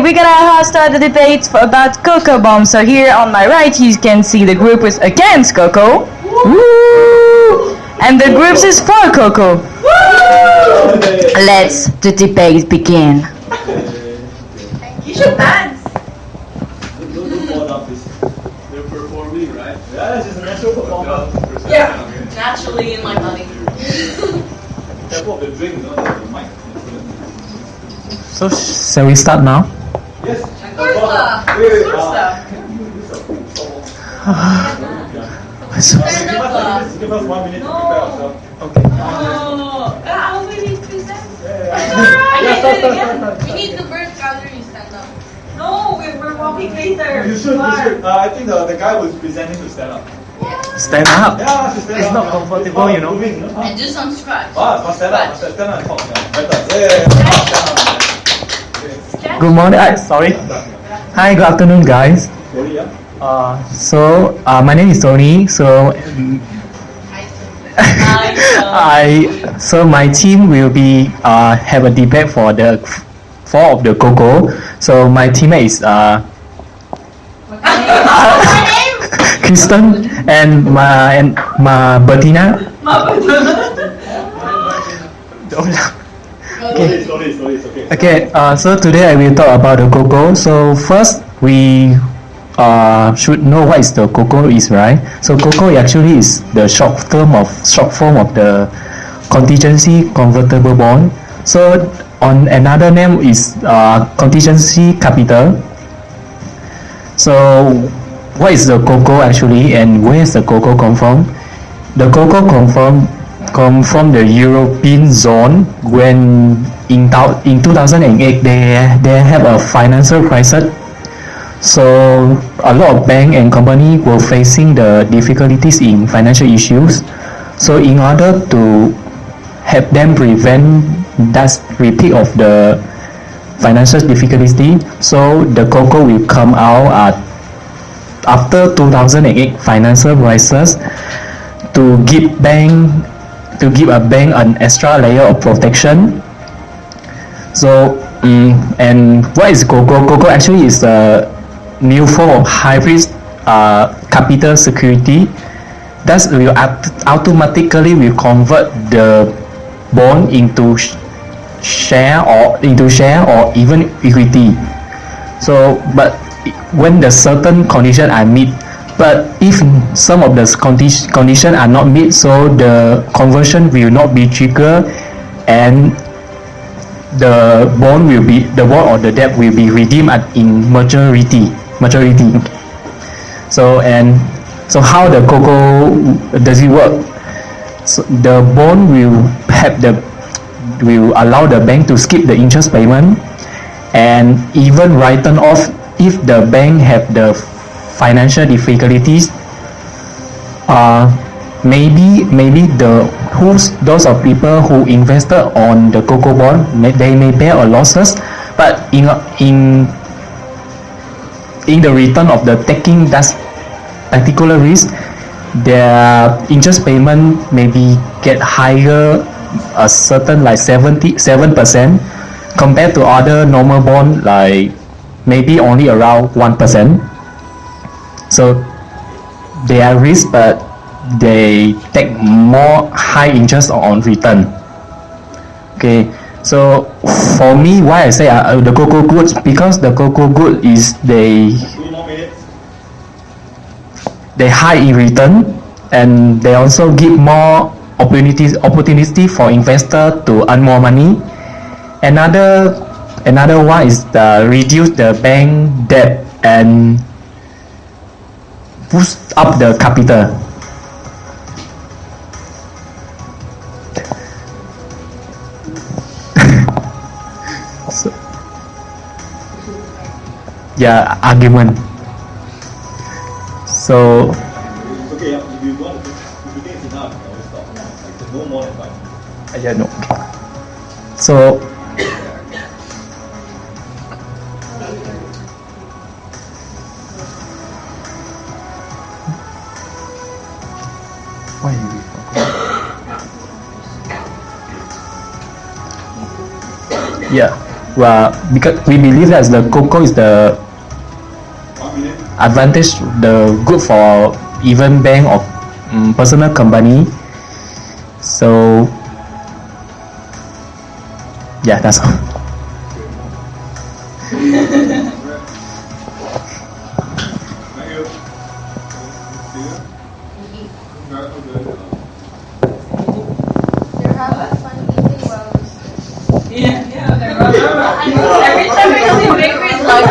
we're gonna start the debate about cocoa bombs. So here on my right, you can see the group is against cocoa. Woo! And the groups is for cocoa. Woo! Let's the debate begin. You should dance. Don't fall off this. They're performing, right? Yeah, it's just a natural performance. Yeah, naturally in my body. Careful of the drink, not the mic. So shall we start now? Yes. Of course, Give us 1 minute to prepare ourselves. Okay. How many present? We need to burn calories, stand up. No, we're walking later. You should. I think the guy was presenting to stand up. Stand up. Yeah, to stand It's up. not comfortable, you know. Moving, And do some scratch. must stand up. Stand up and talk. Yeah, better. Good morning. Sorry. Hi. Good afternoon, guys. Sorry, yeah. My name is Tony. So my team will be have a debate for the four of the cocoa. So my teammate is Kristen and my Bettina. Okay. Sorry, it's okay. Okay. So today I will talk about the cocoa. So first we should know what is the cocoa is, right? So cocoa actually is the short form of the contingency convertible bond. So on another name is contingency capital. So what is the cocoa actually, and where is the cocoa come from? The cocoa come from the European zone when in 2008 they have a financial crisis. So a lot of bank and company were facing the difficulties in financial issues. So in order to help them prevent that repeat of the financial difficulty, so the cocoa will come out after 2008 financial crisis to give a bank an extra layer of protection. So and what is cocoa? Cocoa actually is a new form of hybrid capital security that will automatically will convert the bond into share or even equity. So but when the certain conditions are met, but if some of the conditions are not met, so the conversion will not be triggered, and the bond or the debt will be redeemed in maturity. So how the cocoa does it work? So the bond will allow the bank to skip the interest payment and even written off if the bank have the financial difficulties. Maybe those of people who invested on the cocoa bond they may bear a losses, but in the return of the taking that particular risk, their interest payment maybe get higher, a certain like 77% compared to other normal bond like maybe only around 1%. So they are risk, but they take more high interest on return. Okay, so for me, why I say the cocoa goods, because the cocoa good is they high in return, and they also give more opportunity for investor to earn more money. Another one is reduce the bank debt and boost up the capital. So, yeah, argument. So Okay, if you think it's enough, I will stop. Like, no more than 5. yeah, no. So why you yeah. Well, because we believe that the cocoa is the 1 minute. advantage, the good for even bank or personal company. So yeah, that's all. Thank you. Yeah, every time I see Bakery, it's like,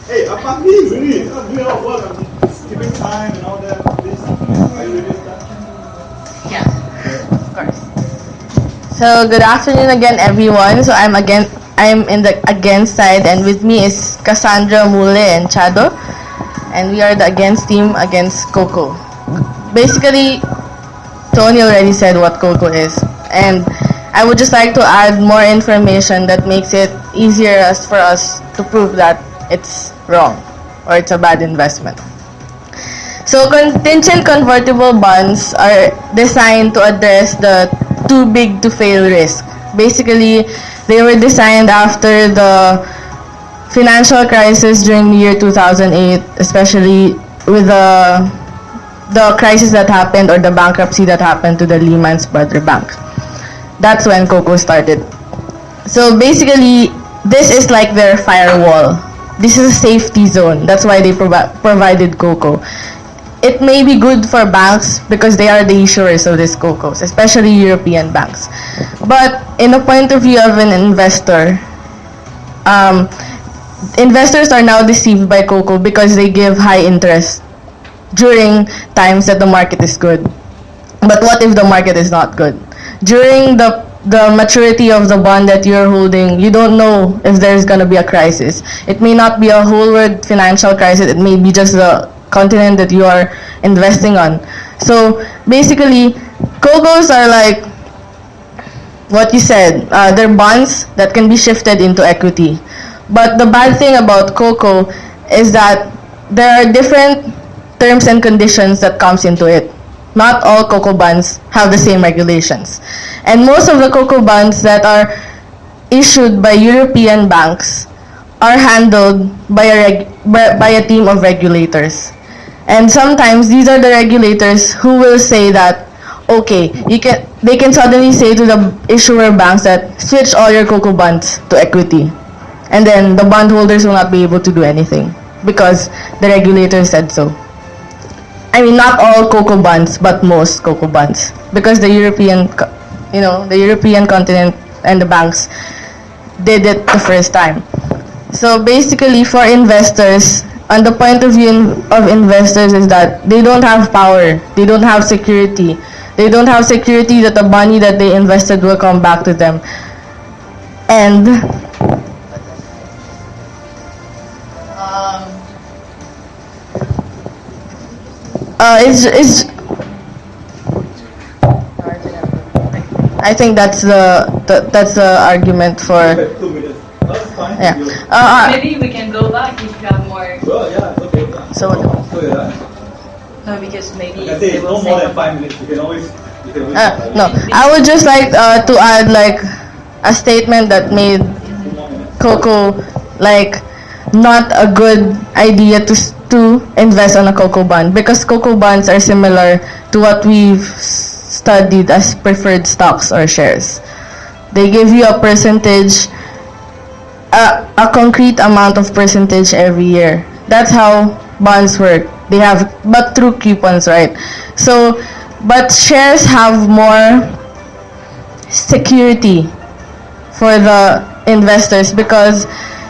Hey, I'm happy, really. I'm doing all work. I'm skipping time and all that. This. Are you ready to start? So good afternoon again, everyone. So I'm in the against side, and with me is Cassandra, Mule, and Chado, and we are the against team against Coco. Basically, Tony already said what Coco is, and I would just like to add more information that makes it easier for us to prove that it's wrong or it's a bad investment. So contingent convertible bonds are designed to address the too big to fail risk. Basically, they were designed after the financial crisis during the year 2008, especially with the crisis that happened or the bankruptcy that happened to the Lehman Brothers Bank. That's when Coco started. So basically, this is like their firewall. This is a safety zone. That's why they provided Coco. It may be good for banks because they are the issuers of these COCOs, especially European banks. But in the point of view of an investor, investors are now deceived by Coco because they give high interest during times that the market is good. But what if the market is not good? During the maturity of the bond that you're holding, you don't know if there's going to be a crisis. It may not be a whole world financial crisis. It may be just the continent that you are investing on. So basically, COCOs are like what you said. They're bonds that can be shifted into equity. But the bad thing about COCO is that there are different terms and conditions that comes into it. Not all COCO bonds have the same regulations. And most of the COCO bonds that are issued by European banks are handled by a team of regulators. And sometimes these are the regulators who will say that, okay, they can suddenly say to the issuer banks that switch all your COCO bonds to equity. And then the bondholders will not be able to do anything because the regulator said so. I mean, not all COCO bonds, but most COCO bonds, because the European continent and the banks did it the first time. So basically, for investors, on the point of view of investors is that they don't have power, they don't have security. They don't have security that the money that they invested will come back to them. And I think that's the argument for. 2 minutes. That's fine. Yeah. maybe we can go back if you have more. Well, yeah, it's okay. So So yeah. No, because maybe I say they it's will no more say than 5 minutes. You can always. no, I would just like to add like a statement that made 2 more minutes. COCO like not a good idea to invest on a COCO bond, because COCO bonds are similar to what we've studied as preferred stocks or shares. They give you a percentage, a concrete amount of percentage every year. That's how bonds work. They have, but through coupons, right? So, but shares have more security for the investors, because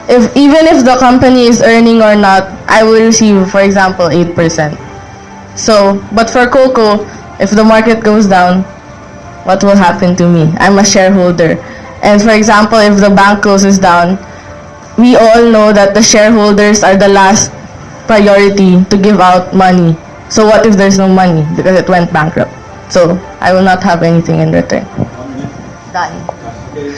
even if the company is earning or not, I will receive, for example, 8%. So, but for COCO, if the market goes down, what will happen to me? I'm a shareholder. And for example, if the bank closes down, we all know that the shareholders are the last priority to give out money. So what if there's no money because it went bankrupt? So I will not have anything in return. 1 minute. Done. Okay.